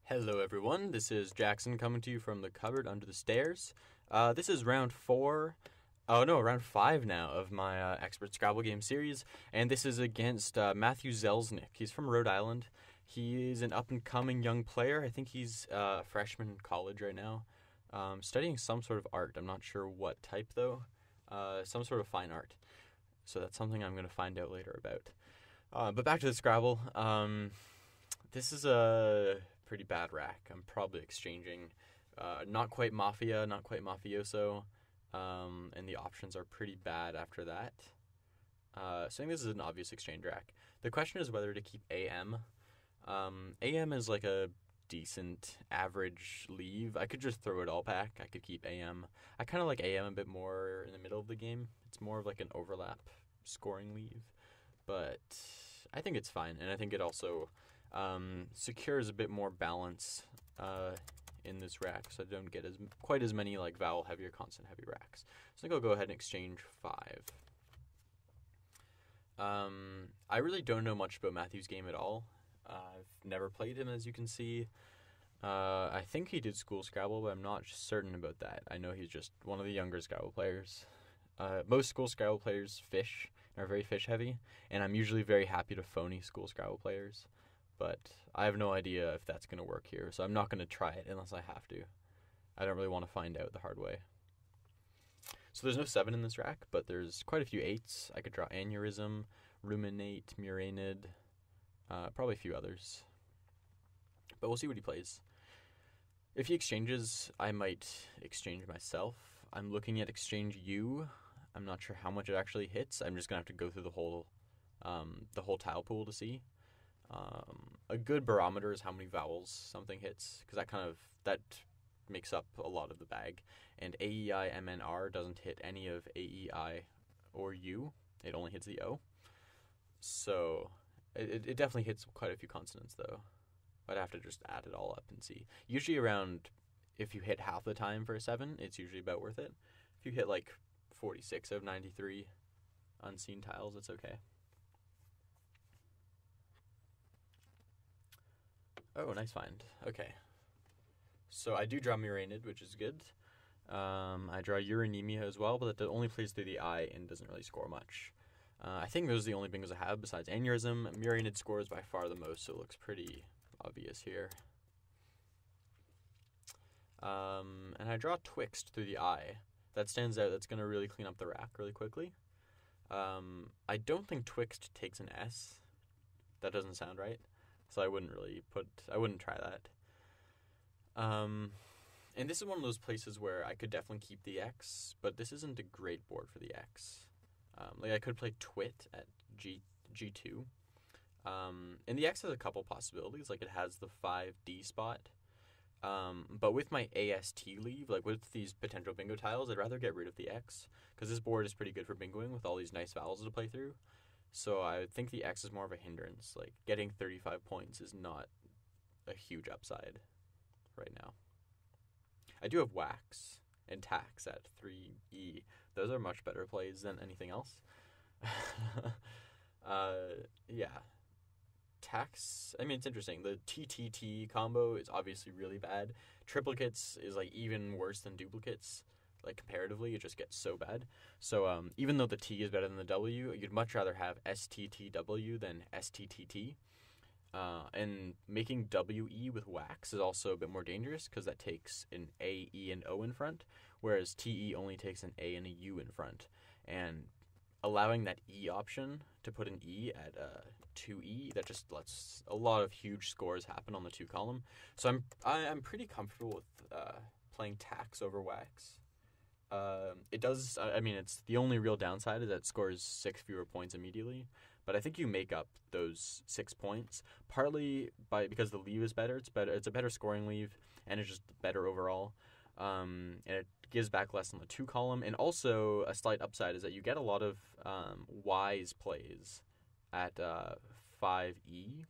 Hello, everyone. This is Jackson coming to you from the cupboard under the stairs. This is round 4. Oh no, round 5 now of my expert Scrabble game series, and this is against Matthew Zeleznik. He's from Rhode Island. He is an up-and-coming young player. I think he's a freshman in college right now, studying some sort of art. I'm not sure what type though. Some sort of fine art. So that's something I'm going to find out later about. But back to the Scrabble. This is a pretty bad rack. I'm probably exchanging not quite Mafia, not quite Mafioso, and the options are pretty bad after that. So I think this is an obvious exchange rack. The question is whether to keep AM. AM is like a decent average leave. I could just throw it all back. I could keep AM. I kind of like AM a bit more in the middle of the game. It's more of like an overlap scoring leave, but I think it's fine, and I think it also secures a bit more balance in this rack, so I don't get quite as many like vowel heavy or consonant heavy racks. So I think I'll go ahead and exchange 5. I really don't know much about Matthew's game at all. I've never played him, as you can see. I think he did school Scrabble, but I'm not certain about that. I know he's just one of the younger Scrabble players. Most school Scrabble players fish, are very fish heavy, and I'm usually very happy to phony school Scrabble players. But I have no idea if that's going to work here, so I'm not going to try it unless I have to. I don't really want to find out the hard way. So there's no 7 in this rack, but there's quite a few 8s. I could draw Aneurysm, Ruminate, Muranid, probably a few others. But we'll see what he plays. If he exchanges, I might exchange myself. I'm looking at exchange U. I'm not sure how much it actually hits. I'm just going to have to go through the whole tile pool to see. A good barometer is how many vowels something hits, because that makes up a lot of the bag. And AEIMNR doesn't hit any of AEI or U. It only hits the O. So it definitely hits quite a few consonants, though. I'd have to just add it all up and see. Usually around, if you hit half the time for a 7, it's usually about worth it. If you hit like 46 of 93 unseen tiles, it's okay. Oh, nice find. Okay. So I do draw Muranid, which is good. I draw Uranemia as well, but that only plays through the eye and doesn't really score much. I think those are the only bingos I have besides Aneurysm. Muranid scores by far the most, so it looks pretty obvious here. And I draw Twixt through the eye. That stands out. That's going to really clean up the rack really quickly. I don't think Twixt takes an S. That doesn't sound right. So I wouldn't try that. And this is one of those places where I could definitely keep the X, but this isn't a great board for the X. I could play Twit at G2. And the X has a couple possibilities, like it has the 5D spot. But with my AST leave, like with these potential bingo tiles, I'd rather get rid of the X, because this board is pretty good for bingoing with all these nice vowels to play through. So I think the X is more of a hindrance. Like, getting 35 points is not a huge upside right now. I do have Wax and Tax at 3E. Those are much better plays than anything else. Yeah. Tax, I mean, it's interesting. The TTT combo is obviously really bad. Triplicates is, like, even worse than duplicates. Like, comparatively, it just gets so bad. So even though the T is better than the W, you'd much rather have STTW than STTT. And making WE with Wax is also a bit more dangerous, because that takes an A, E, and O in front, whereas TE only takes an A and a U in front. And allowing that E option to put an E at 2E, that just lets a lot of huge scores happen on the 2 column. So I'm pretty comfortable with playing Tax over Wax. It does, I mean, it's the only real downside is that it scores 6 fewer points immediately, but I think you make up those 6 points, partly because the leave is better. It's a better scoring leave, and it's just better overall, and it gives back less on the 2 column, and also a slight upside is that you get a lot of wise plays at 5E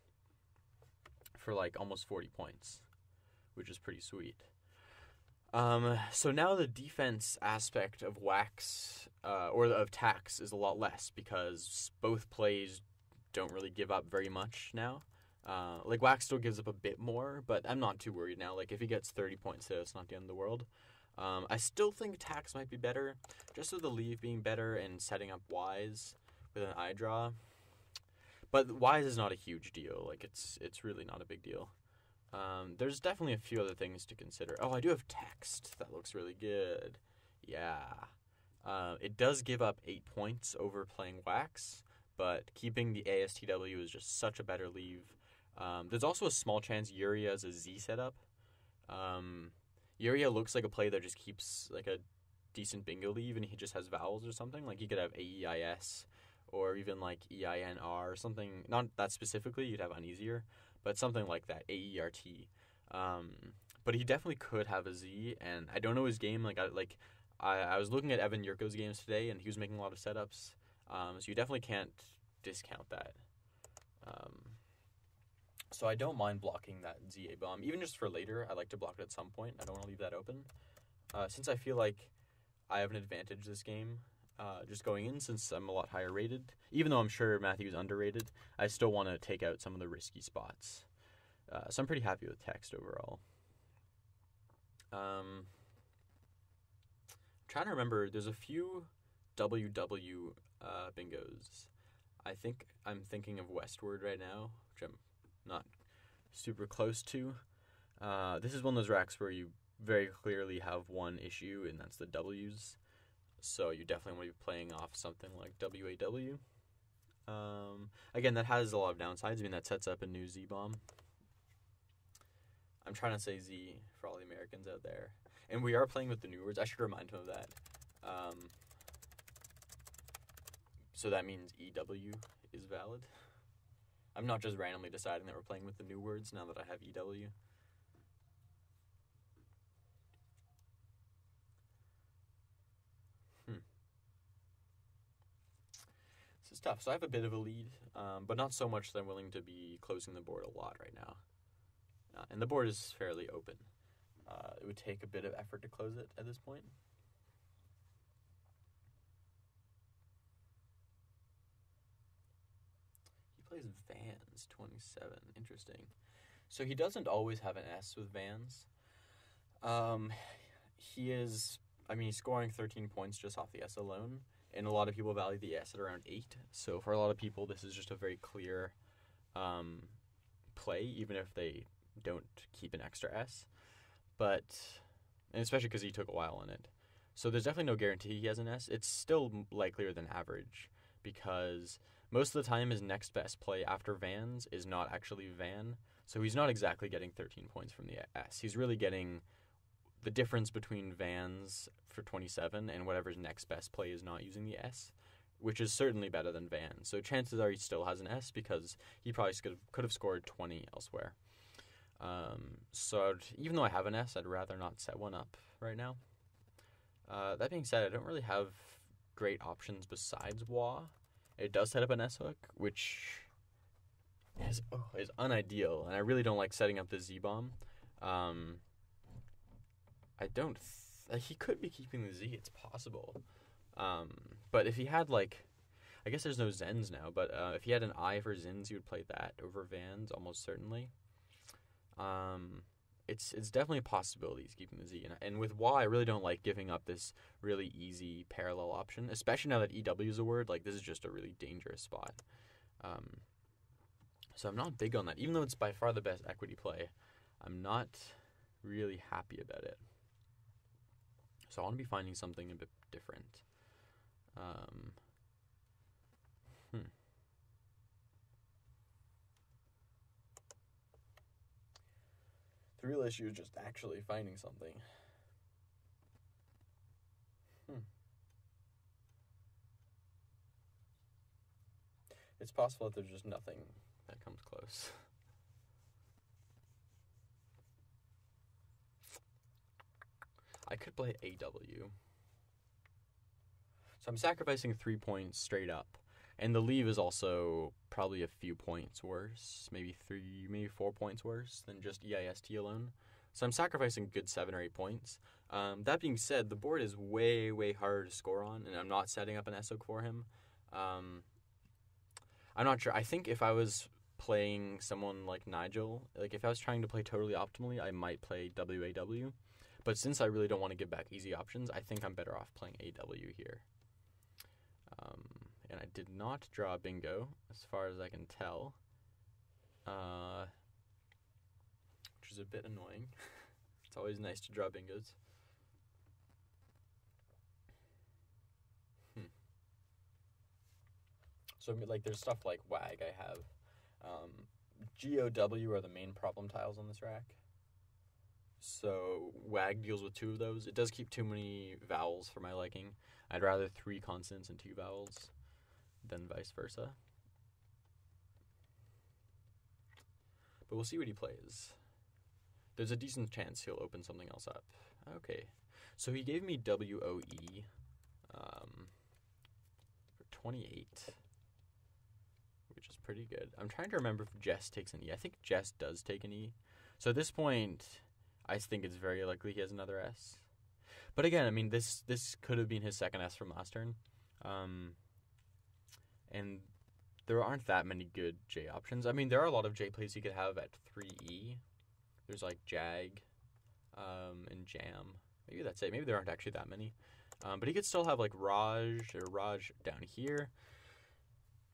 for like almost 40 points, which is pretty sweet. So now the defense aspect of Wax, or of Tax, is a lot less, because both plays don't really give up very much now. Like, Wax still gives up a bit more, but I'm not too worried now. Like, if he gets 30 points, it's not the end of the world. I still think Tax might be better, just with the leave being better and setting up Wise with an eye draw. But Wise is not a huge deal. Like, it's really not a big deal. There's definitely a few other things to consider. Oh, I do have Text. That looks really good. Yeah. It does give up 8 points over playing Wax, but keeping the ASTW is just such a better leave. There's also a small chance Yuria has a Z setup. Yuria looks like a play that just keeps like a decent bingo leave, and he just has vowels or something. Like, he could have AEIS or even like EINR or something. Not that specifically, you'd have uneasier, but something like that, AERT. But he definitely could have a Z, and I don't know his game. I was looking at Evan Yurko's games today, and he was making a lot of setups. So you definitely can't discount that. So I don't mind blocking that ZA bomb. Even just for later, I like to block it at some point. I don't want to leave that open. Since I feel like I have an advantage this game, just going in, since I'm a lot higher rated. Even though I'm sure Matthew's underrated, I still want to take out some of the risky spots. So I'm pretty happy with Text overall. I'm trying to remember, there's a few WW bingos. I think I'm thinking of Westward right now, which I'm not super close to. This is one of those racks where you very clearly have one issue, and that's the W's. So you definitely want to be playing off something like WAW. Again, that has a lot of downsides. I mean, that sets up a new Z-bomb. I'm trying to say Z for all the Americans out there. And we are playing with the new words. I should remind him of that. So that means EW is valid. I'm not just randomly deciding that we're playing with the new words now that I have EW. This is tough. So I have a bit of a lead, but not so much that I'm willing to be closing the board a lot right now. And the board is fairly open. It would take a bit of effort to close it at this point. He plays Vans 27. Interesting. So he doesn't always have an S with Vans. He's scoring 13 points just off the S alone, and a lot of people value the S at around 8. So for a lot of people, this is just a very clear play, even if they don't keep an extra S. And especially because he took a while on it. So there's definitely no guarantee he has an S. It's still likelier than average, because most of the time his next best play after Vans is not actually Van. So he's not exactly getting 13 points from the S. He's really getting the difference between Vans for 27 and whatever's next best play is not using the S, which is certainly better than Vans. So chances are he still has an S, because he probably could have scored 20 elsewhere. So even though I have an S, I'd rather not set one up right now. That being said, I don't really have great options besides WA. It does set up an S hook, which is unideal, and I really don't like setting up the Z-bomb. He could be keeping the Z, it's possible. But if he had, I guess there's no Zens now, but if he had an I for Zins, he would play that over Vans, almost certainly. It's definitely a possibility he's keeping the Z. And with WA, I really don't like giving up this really easy parallel option, especially now that EW is a word. This is just a really dangerous spot. So I'm not big on that. Even though it's by far the best equity play, I'm not really happy about it. So I want to be finding something a bit different. The real issue is just actually finding something. It's possible that there's just nothing that comes close. I could play AW. So I'm sacrificing 3 points straight up. And the leave is also probably a few points worse. Maybe 4 points worse than just EIST alone. So I'm sacrificing a good 7 or 8 points. That being said, the board is way, way harder to score on, and I'm not setting up an S hook for him. I'm not sure. I think if I was playing someone like Nigel. Like, if I was trying to play totally optimally, I might play WAW. But since I really don't want to give back easy options, I think I'm better off playing AW here. And I did not draw bingo, as far as I can tell. Which is a bit annoying. It's always nice to draw bingos. So, like, there's stuff like WAG I have. GOW are the main problem tiles on this rack. So, WAG deals with 2 of those. It does keep too many vowels for my liking. I'd rather 3 consonants and 2 vowels than vice versa. But we'll see what he plays. There's a decent chance he'll open something else up. Okay. So he gave me WOE for 28. Which is pretty good. I'm trying to remember if Jess takes an E. I think Jess does take an E. So at this point, I think it's very likely he has another S. But again, I mean, this could have been his second S from last turn. And there aren't that many good J options. I mean, there are a lot of J plays he could have at 3E. There's like Jag and Jam. Maybe that's it. Maybe there aren't actually that many. But he could still have like Raj or Raj down here.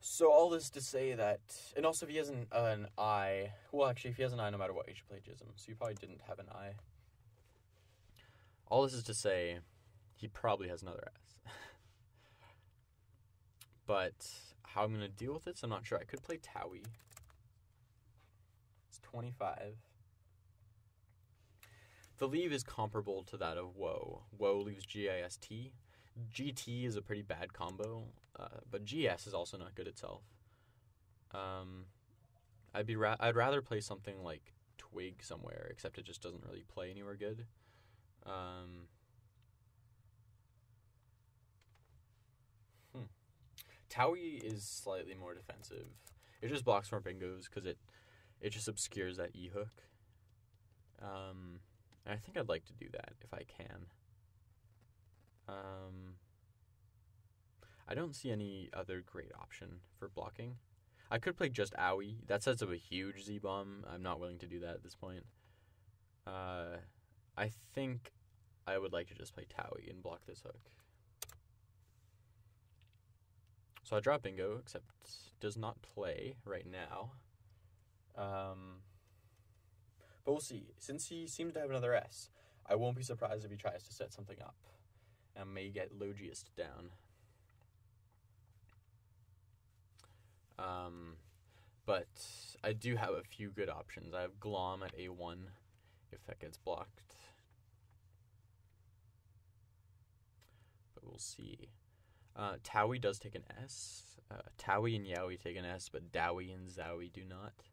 So all this to say that, and also if he has an I, well actually if he has an I, no matter what, he should play Jism. So he probably didn't have an I. All this is to say, he probably has another S. But how I'm going to deal with this, I'm not sure. I could play Towie. It's 25. The leave is comparable to that of Woe. Woe leaves GIST. GT is a pretty bad combo, but GS is also not good itself. I'd rather play something like Twig somewhere, except it just doesn't really play anywhere good. Towie is slightly more defensive. It just blocks more bingos because it just obscures that E hook. And I think I'd like to do that if I can. I don't see any other great option for blocking. I could play just Owie. That sets up a huge Z-bomb. I'm not willing to do that at this point. I think I would like to just play Towie and block this hook. So I draw bingo, except does not play right now. But we'll see. Since he seems to have another S, I won't be surprised if he tries to set something up. And may get Logiest down. But I do have a few good options. I have Glom at A1 if that gets blocked. But we'll see. Towie does take an S. Towie and Yowie take an S, but Dowie and Zowie do not.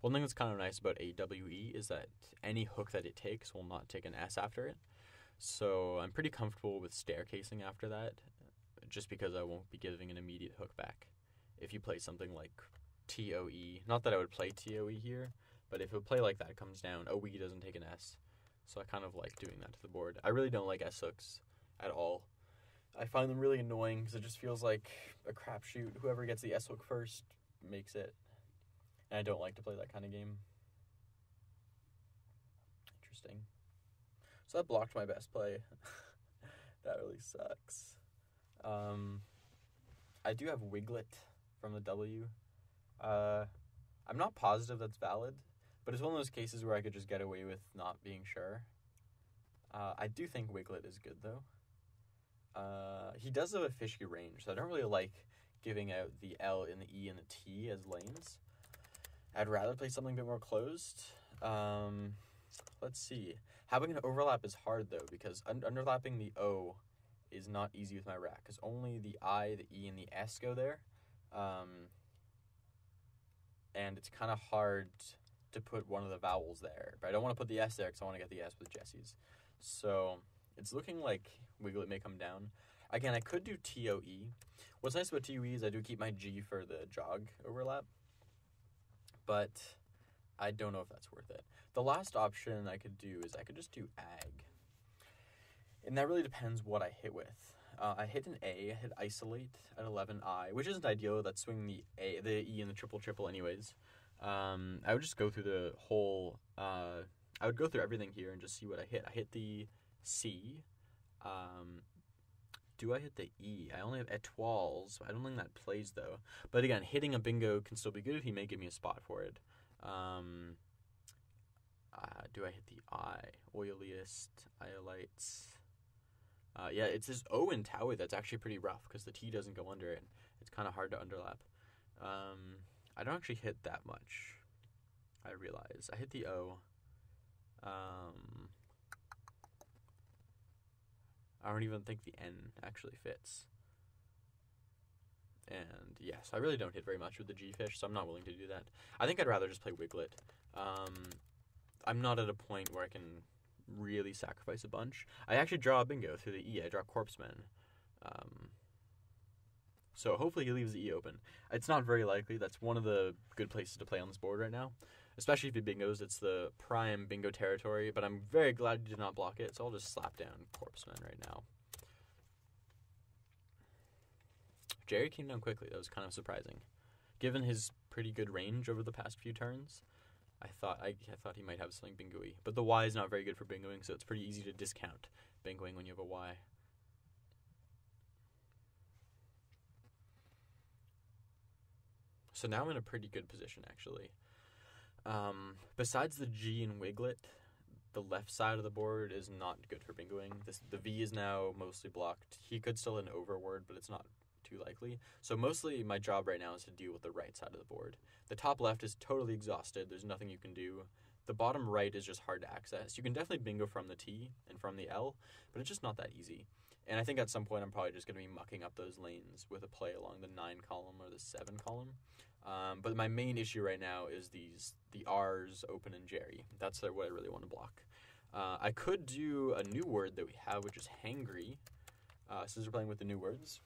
One thing that's kind of nice about AWE is that any hook that it takes will not take an S after it. So I'm pretty comfortable with staircasing after that, just because I won't be giving an immediate hook back. If you play something like TOE, not that I would play TOE here, but if a play like that comes down, OE doesn't take an S. So I kind of like doing that to the board. I really don't like S hooks at all. I find them really annoying because it just feels like a crapshoot. Whoever gets the S hook first makes it. And I don't like to play that kind of game. Interesting. So that blocked my best play. That really sucks. I do have Wiglet from the W. I'm not positive that's valid, but it's one of those cases where I could just get away with not being sure. I do think Wiglet is good, though. He does have a fishy range, so I don't really like giving out the L and the E and the T as lanes. I'd rather play something a bit more closed. Let's see. Having an overlap is hard, though, because underlapping the O is not easy with my rack, because only the I, the E, and the S go there. And it's kind of hard to put one of the vowels there. But I don't want to put the S there because I want to get the S with Jesse's. So it's looking like Wiglet may come down. Again, I could do TOE. What's nice about TOE is I do keep my G for the jog overlap. But I don't know if that's worth it. The last option I could do is I could just do AG. And that really depends what I hit with. I hit an A, I hit isolate at 11I, which isn't ideal. That's swinging the E and the triple anyways. I would just go through the whole, I would go through everything here and just see what I hit. I hit the C. Do I hit the E? I only have étoiles. I don't think that plays, though. But again, hitting a bingo can still be good if he may give me a spot for it. Do I hit the I? Oiliest, iolites. Yeah, it's this O in Towie that's actually pretty rough because the T doesn't go under it. It's kind of hard to underlap. I don't actually hit that much, I realize. I hit the O. I don't even think the N actually fits. And yes, I really don't hit very much with the G-fish, so I'm not willing to do that. I think I'd rather just play Wiglet. I'm not at a point where I can really sacrifice a bunch. I actually draw a bingo through the E. I draw Corpseman. So hopefully he leaves the E open. It's not very likely. That's one of the good places to play on this board right now. Especially if he bingos, it's the prime bingo territory, but I'm very glad he did not block it, so I'll just slap down Corpseman right now. Jerry came down quickly. That was kind of surprising. Given his pretty good range over the past few turns, I thought he might have something bingo-y. But the Y is not very good for bingoing, so it's pretty easy to discount bingoing when you have a Y. So now I'm in a pretty good position, actually. Besides the G and Wiglet, the left side of the board is not good for bingoing. The V is now mostly blocked. He could still hit an overword, but it's not too likely. So mostly my job right now is to deal with the right side of the board. The top left is totally exhausted. There's nothing you can do. The bottom right is just hard to access. You can definitely bingo from the T and from the L, but it's just not that easy. And I think at some point I'm probably just going to be mucking up those lanes with a play along the 9 column or the 7 column. But my main issue right now is the R's, open, and Jerry. That's what I really want to block. I could do a new word that we have, which is hangry. Since we're playing with the new words.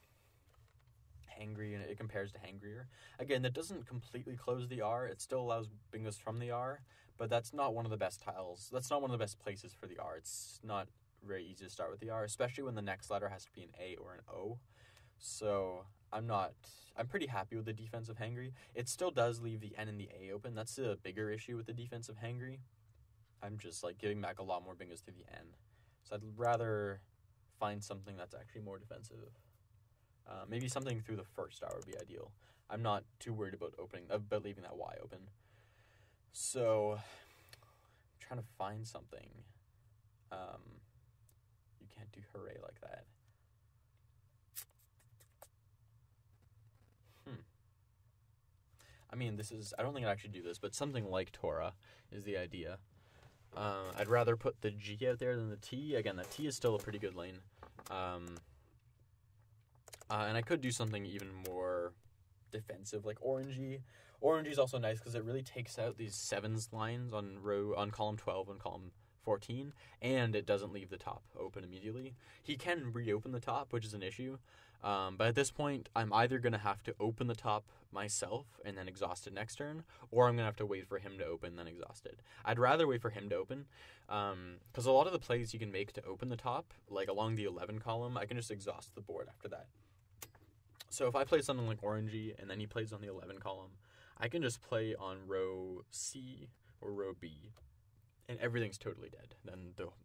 Hangry, and it compares to hangrier. Again, that doesn't completely close the R. It still allows bingos from the R, but that's not one of the best tiles. That's not one of the best places for the R. It's not very easy to start with the R, especially when the next letter has to be an A or an O. So I'm pretty happy with the defense of hangry. It still does leave the N and the A open. That's a bigger issue with the defense of hangry. I'm just giving back a lot more bingos to the N. So I'd rather find something that's actually more defensive. Maybe something through the first R would be ideal. I'm not too worried about leaving that Y open. So, I'm trying to find something. You can't do hooray like that. I mean, I don't think I'd actually do this, but something like Torah is the idea. I'd rather put the G out there than the T. Again, the T is still a pretty good lane. And I could do something even more defensive, like orangey. Orangey is also nice because it really takes out these 7s lines on column 12 and column 14, and it doesn't leave the top open immediately. He can reopen the top, which is an issue. But at this point, I'm either going to have to open the top myself and then exhaust it next turn, or I'm going to have to wait for him to open, then exhaust it. I'd rather wait for him to open, because a lot of the plays you can make to open the top, like along the 11 column, I can just exhaust the board after that. So if I play something like orangey, and then he plays on the 11 column, I can just play on row C or row B, and everything's totally dead.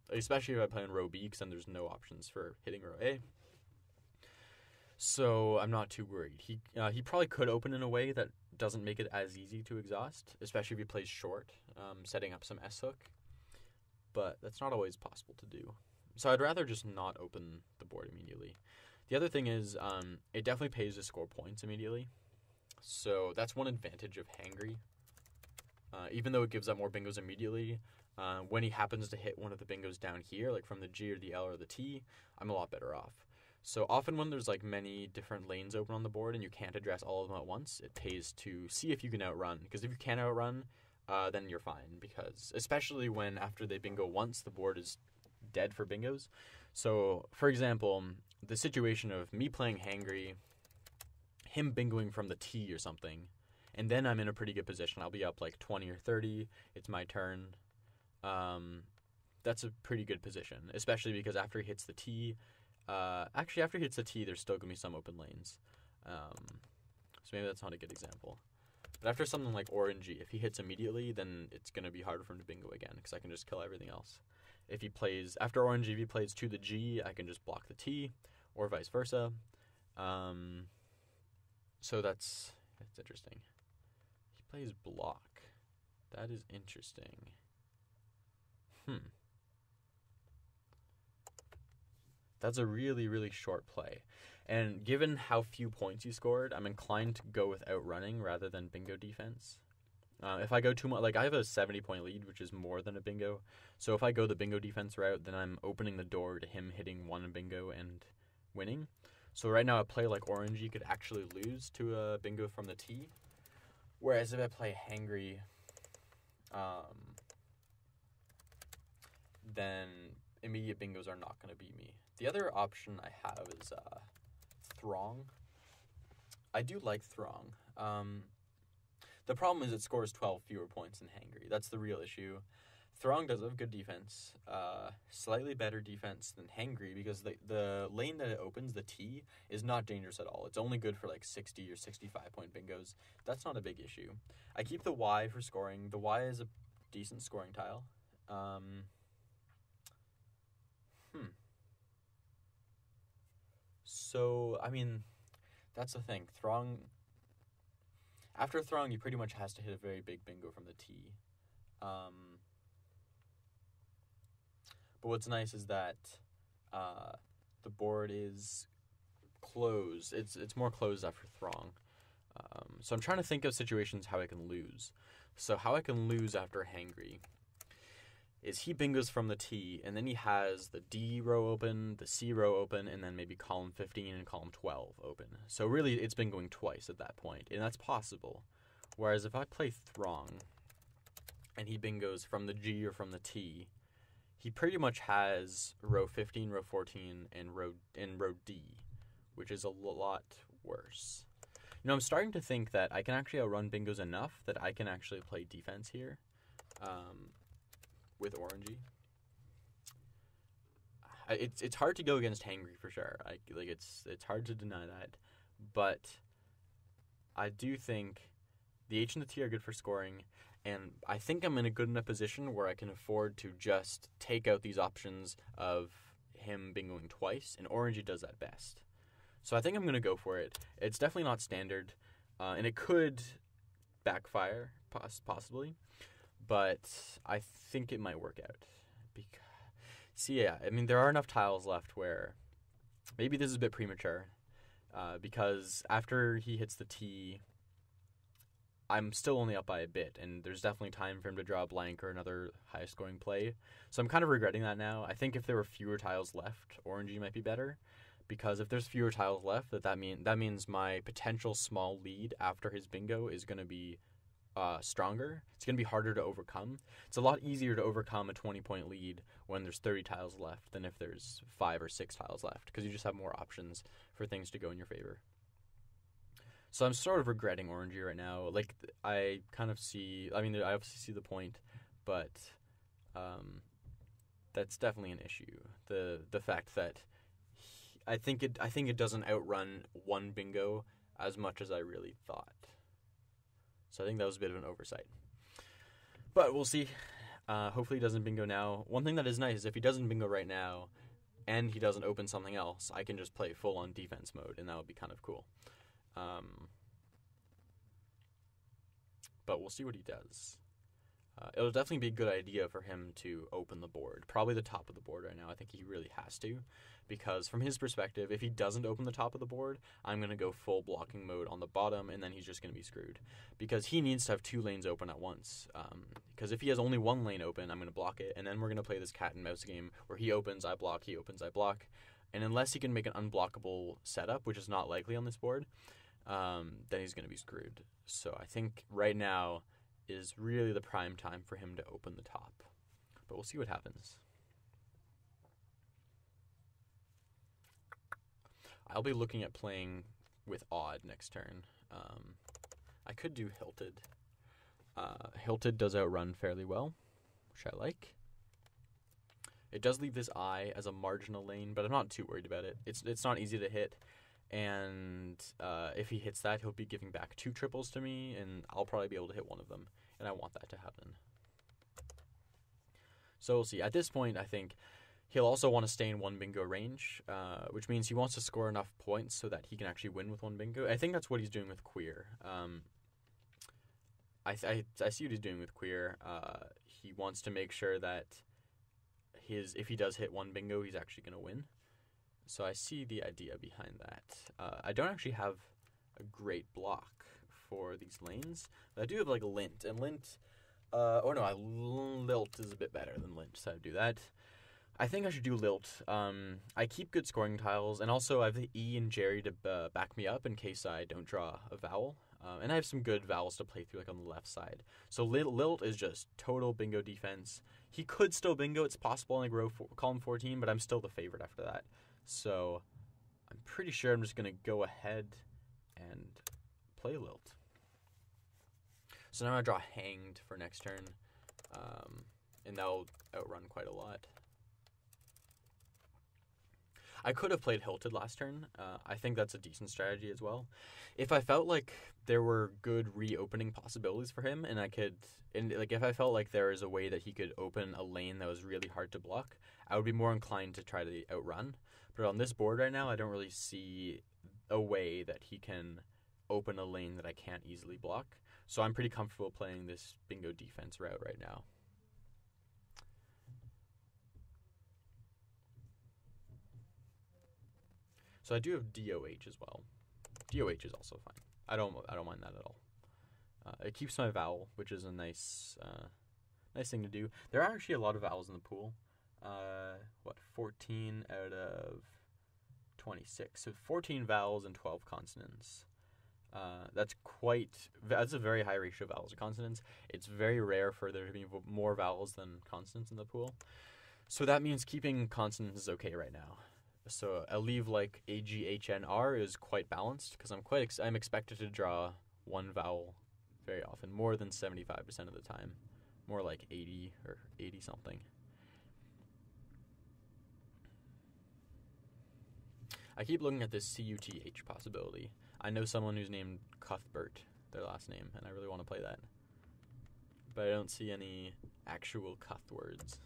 Especially if I play on row B, because then there's no options for hitting row A. So I'm not too worried. He probably could open in a way that doesn't make it as easy to exhaust, especially if he plays short, setting up some S-hook. But that's not always possible to do. So I'd rather just not open the board immediately. The other thing is, it definitely pays to score points immediately. So that's one advantage of hangry. Even though it gives up more bingos immediately, when he happens to hit one of the bingos down here, like from the G or the L or the T, I'm a lot better off. So often when there's many different lanes open on the board and you can't address all of them at once, it pays to see if you can outrun. Because if you can't outrun, then you're fine. Because especially when after they bingo once, the board is dead for bingos. So, for example, the situation of me playing hangry, him bingoing from the T or something, and then I'm in a pretty good position. I'll be up 20 or 30. It's my turn. Then that's a pretty good position, especially because after he hits the tee, after he hits the tee, there's still going to be some open lanes. So maybe that's not a good example. But after something like orangey, if he hits immediately, then it's going to be harder for him to bingo again because I can just kill everything else. If he plays, after orangey, if he plays to the G, I can just block the T, or vice versa. So that's interesting. He plays block. That is interesting. That's a really, really short play. And given how few points he scored, I'm inclined to go with outrunning rather than bingo defense. If I go too much, like I have a 70-point lead, which is more than a bingo. So if I go the bingo defense route, then I'm opening the door to him hitting one bingo and winning. So right now a play like orangey could actually lose to a bingo from the tee. Whereas if I play hangry, then immediate bingos are not going to beat me. The other option I have is Throng. I do like Throng. The problem is it scores 12 fewer points than hangry. That's the real issue. Throng does have good defense, slightly better defense than hangry because the lane that it opens, the T, is not dangerous at all. It's only good for like 60 or 65-point bingos. That's not a big issue. I keep the Y for scoring. The Y is a decent scoring tile. So, I mean, that's the thing. After Throng, he pretty much has to hit a very big bingo from the tee. But what's nice is that the board is closed. It's more closed after Throng. So I'm trying to think of situations how I can lose. So how I can lose after hangry is he bingos from the tee, and then he has the D row open, the C row open, and then maybe column 15 and column 12 open. So really, it's bingoing twice at that point, and that's possible. Whereas if I play Throng, and he bingos from the G or from the T, he pretty much has row 15, row 14, and row D, which is a lot worse. You know, I'm starting to think that I can actually outrun bingos enough that I can actually play defense here. With orangey, it's hard to go against hangry for sure. It's hard to deny that, but I do think the H and the T are good for scoring, and I think I'm in a good enough position where I can afford to just take out these options of him bingoing twice, and orangey does that best. So I think I'm gonna go for it. It's definitely not standard, and it could backfire possibly. But I think it might work out. I mean, there are enough tiles left where maybe this is a bit premature because after he hits the tee, I'm still only up by a bit, and there's definitely time for him to draw a blank or another high-scoring play. So I'm kind of regretting that now. I think if there were fewer tiles left, orangey might be better because if there's fewer tiles left, that means my potential small lead after his bingo is going to be stronger. It's going to be harder to overcome. It's a lot easier to overcome a 20-point lead when there's 30 tiles left than if there's 5 or 6 tiles left because you just have more options for things to go in your favor. So I'm sort of regretting orangey right now. Like, I obviously see the point, but that's definitely an issue. The fact that I think it doesn't outrun one bingo as much as I really thought. So I think that was a bit of an oversight. But we'll see. Hopefully he doesn't bingo now. One thing that is nice is if he doesn't bingo right now and he doesn't open something else, I can just play full-on defense mode, and that would be kind of cool. But we'll see what he does. It'll definitely be a good idea for him to open the board. Probably the top of the board right now. I think he really has to. Because from his perspective, if he doesn't open the top of the board, I'm going to go full blocking mode on the bottom, and then he's just going to be screwed. Because he needs to have 2 lanes open at once. Because if he has only 1 lane open, I'm going to block it, and then we're going to play this cat and mouse game where he opens, I block, he opens, I block. And unless he can make an unblockable setup, which is not likely on this board, then he's going to be screwed. So I think right now is really the prime time for him to open the top. But we'll see what happens. I'll be looking at playing with odd next turn. I could do hilted. Hilted does outrun fairly well, which I like. It does leave this I as a marginal lane, but I'm not too worried about it. It's not easy to hit, and if he hits that, he'll be giving back 2 triples to me, and I'll probably be able to hit one of them, and I want that to happen. So we'll see. At this point, I think he'll also want to stay in 1 bingo range, which means he wants to score enough points so that he can actually win with 1 bingo. I think that's what he's doing with Queer. I see what he's doing with Queer. He wants to make sure that if he does hit 1 bingo, he's actually going to win. So I see the idea behind that. I don't actually have a great block for these lanes, but I do have like Lint, and Lint, Lilt is a bit better than Lint, so I do that. I think I should do Lilt. I keep good scoring tiles, and also I have the E and Jerry to back me up in case I don't draw a vowel. And I have some good vowels to play through, like on the left side. So Lilt is just total bingo defense. He could still bingo. It's possible in like column 14, but I'm still the favorite after that. So I'm pretty sure I'm just going to go ahead and play Lilt. So now I'm going to draw Hanged for next turn, and that'll outrun quite a lot. I could have played Hilted last turn. I think that's a decent strategy as well. If I felt like there were good reopening possibilities for him, and if I felt like there is a way that he could open a lane that was really hard to block, I would be more inclined to try to outrun. But on this board right now, I don't really see a way that he can open a lane that I can't easily block. So I'm pretty comfortable playing this bingo defense route right now. So I do have DOH as well. DOH is also fine. I don't mind that at all. It keeps my vowel, which is a nice thing to do. There are actually a lot of vowels in the pool. 14 out of 26. So 14 vowels and 12 consonants. That's a very high ratio of vowels to consonants. It's very rare for there to be more vowels than consonants in the pool. So that means keeping consonants is okay right now. So I leave like AGHNR is quite balanced because I'm expected to draw 1 vowel very often, more than 75% of the time, more like 80 or 80 something. I keep looking at this CUTH possibility. I know someone who's named Cuthbert, their last name, and I really want to play that, but I don't see any actual Cuth words.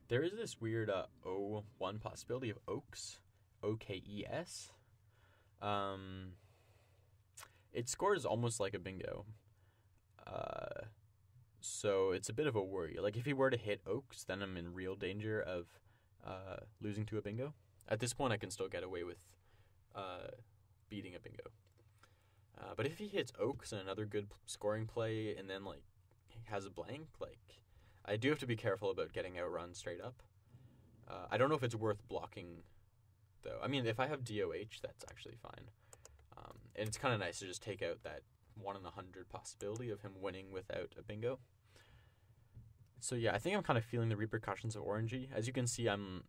There is this weird O1 possibility of Oaks, OKES. It scores almost like a bingo. So it's a bit of a worry. Like if he were to hit Oaks, then I'm in real danger of losing to a bingo. At this point, I can still get away with beating a bingo. But if he hits Oaks and another good scoring play, and then like has a blank, like I do have to be careful about getting outrun straight up. I don't know if it's worth blocking, though. I mean, if I have DOH, that's actually fine. And it's kind of nice to just take out that 1 in 100 possibility of him winning without a bingo. So yeah, I think I'm kind of feeling the repercussions of orangey. As you can see, I'm...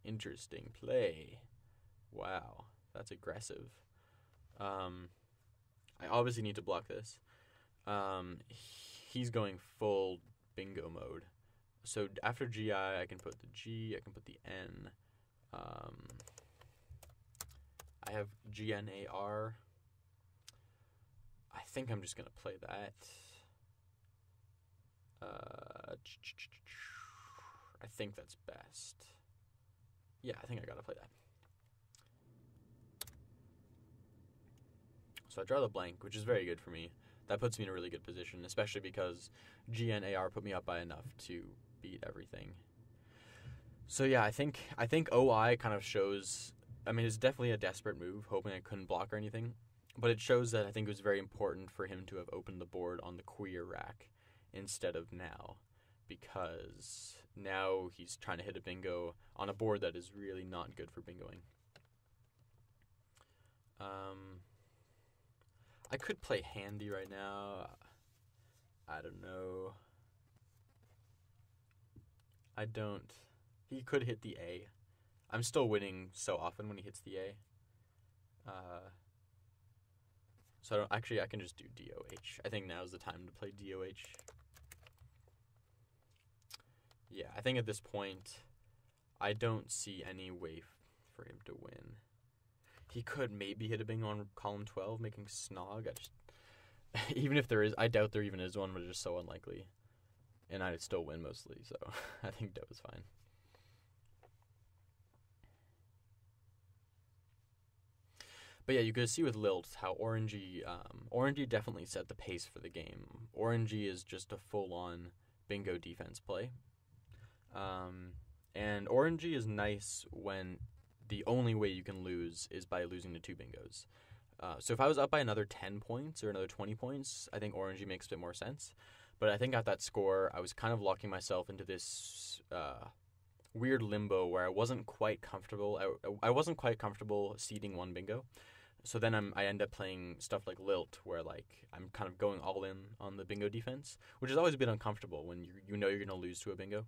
interesting play. Wow, that's aggressive. I obviously need to block this. He's going full bingo mode. So after GI, I can put the G, I can put the N. I have GNAR. I think I'm just going to play that. I think that's best. Yeah, I think I got to play that. So I draw the blank, which is very good for me. That puts me in a really good position, especially because GNAR put me up by enough to beat everything. So yeah, I think OI kind of shows... I mean, it's definitely a desperate move, hoping I couldn't block or anything. But it shows that I think it was very important for him to have opened the board on the queer rack instead of now. Because now he's trying to hit a bingo on a board that is really not good for bingoing. I could play handy right now. I don't know. I don't. He could hit the A. I'm still winning so often when he hits the A. So I can just do DOH. I think now's the time to play DOH. Yeah, I think at this point, I don't see any way for him to win. He could maybe hit a bingo on column 12, making Snog. Even if there is, I doubt there even is one, but it's just so unlikely. And I'd still win mostly, so I think that was fine. But yeah, you could see with Lilt how Orangey definitely set the pace for the game. Orangey is just a full-on bingo defense play. And Orangey is nice when the only way you can lose is by losing to 2 bingos. So if I was up by another 10 points or another 20 points, I think Orangey makes a bit more sense. But I think at that score, I was kind of locking myself into this weird limbo where I wasn't quite comfortable. I wasn't quite comfortable seeding 1 bingo. So then I end up playing stuff like Lilt, where like I'm kind of going all in on the bingo defense, which has always been uncomfortable when you know you're going to lose to a bingo.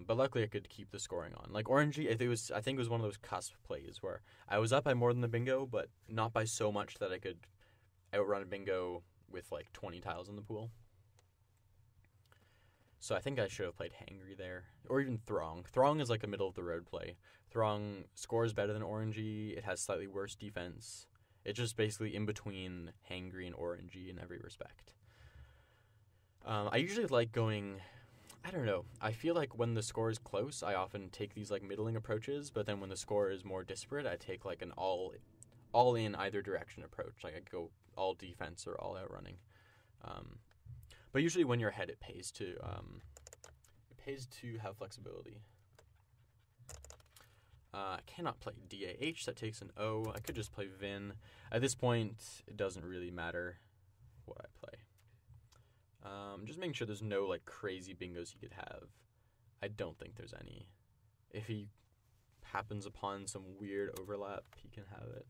But luckily I could keep the scoring on. Like Orangey, I think it was one of those cusp plays where I was up by more than the bingo, but not by so much that I could outrun a bingo with like 20 tiles in the pool. So I think I should have played Hangry there, or even Throng. Throng is like a middle-of-the-road play. Throng scores better than Orangey. It has slightly worse defense. It's just basically in between Hangry and Orangey in every respect. I usually like going, I don't know. I feel like when the score is close, I often take these like middling approaches, but then when the score is more disparate, I take like an all in either direction approach. Like I go all defense or all out running. But usually when you're ahead, it pays to have flexibility. I cannot play DAH. That takes an O. I could just play Vin. At this point, it doesn't really matter what I play. Just making sure there's no like crazy bingos he could have. I don't think there's any. If he happens upon some weird overlap, he can have it.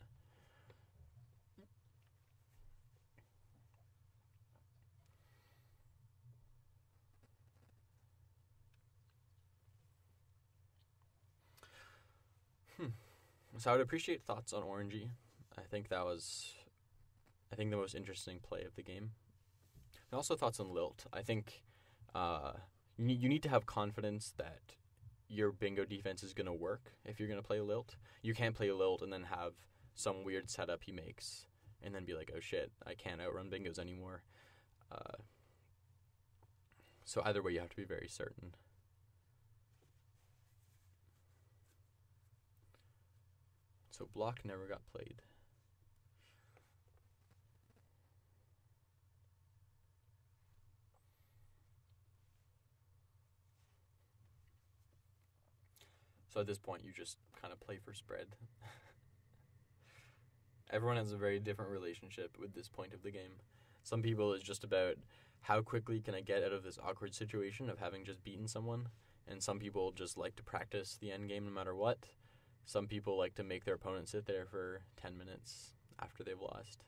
So I would appreciate thoughts on Orangey. I think the most interesting play of the game. And also thoughts on Lilt. I think you need to have confidence that your bingo defense is going to work if you're going to play Lilt. You can't play Lilt and then have some weird setup he makes and then be like, oh shit, I can't outrun bingos anymore. So either way, you have to be very certain. So block never got played. So at this point, you just kind of play for spread. Everyone has a very different relationship with this point of the game. Some people it's just about how quickly can I get out of this awkward situation of having just beaten someone, and some people just like to practice the end game no matter what. Some people like to make their opponent sit there for 10 minutes after they've lost.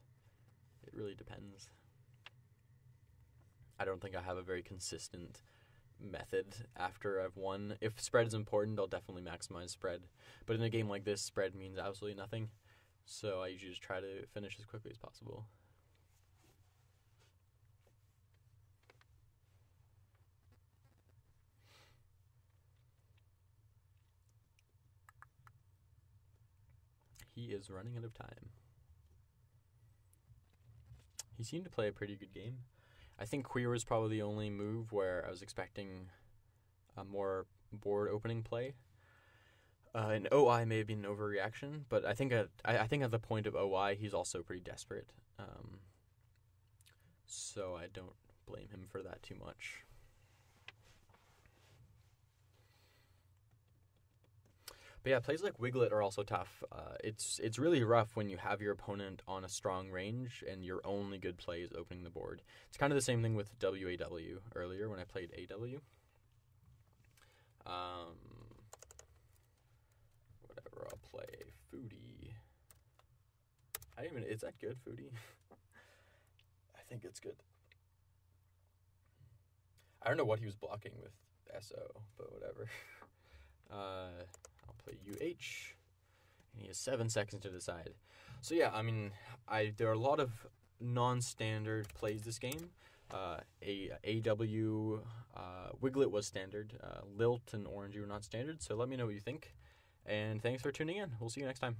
It really depends. I don't think I have a very consistent method after I've won. If spread is important, I'll definitely maximize spread. But in a game like this, spread means absolutely nothing. So I usually just try to finish as quickly as possible. He is running out of time. He seemed to play a pretty good game. I think Queer was probably the only move where I was expecting a more board opening play. An OI may have been an overreaction, but I think at the point of OI, he's also pretty desperate. So I don't blame him for that too much. But yeah, plays like Wiglet are also tough. It's really rough when you have your opponent on a strong range and your only good play is opening the board. It's kind of the same thing with WAW earlier when I played AW. Whatever, I'll play Foodie. Is that good, Foodie? I think it's good. I don't know what he was blocking with SO, but whatever. I'll play UH, and he has 7 seconds to decide. So yeah, I mean, there are a lot of non-standard plays this game. AW, Wiglet was standard. Lilt and Orangey were not standard. So let me know what you think. And thanks for tuning in. We'll see you next time.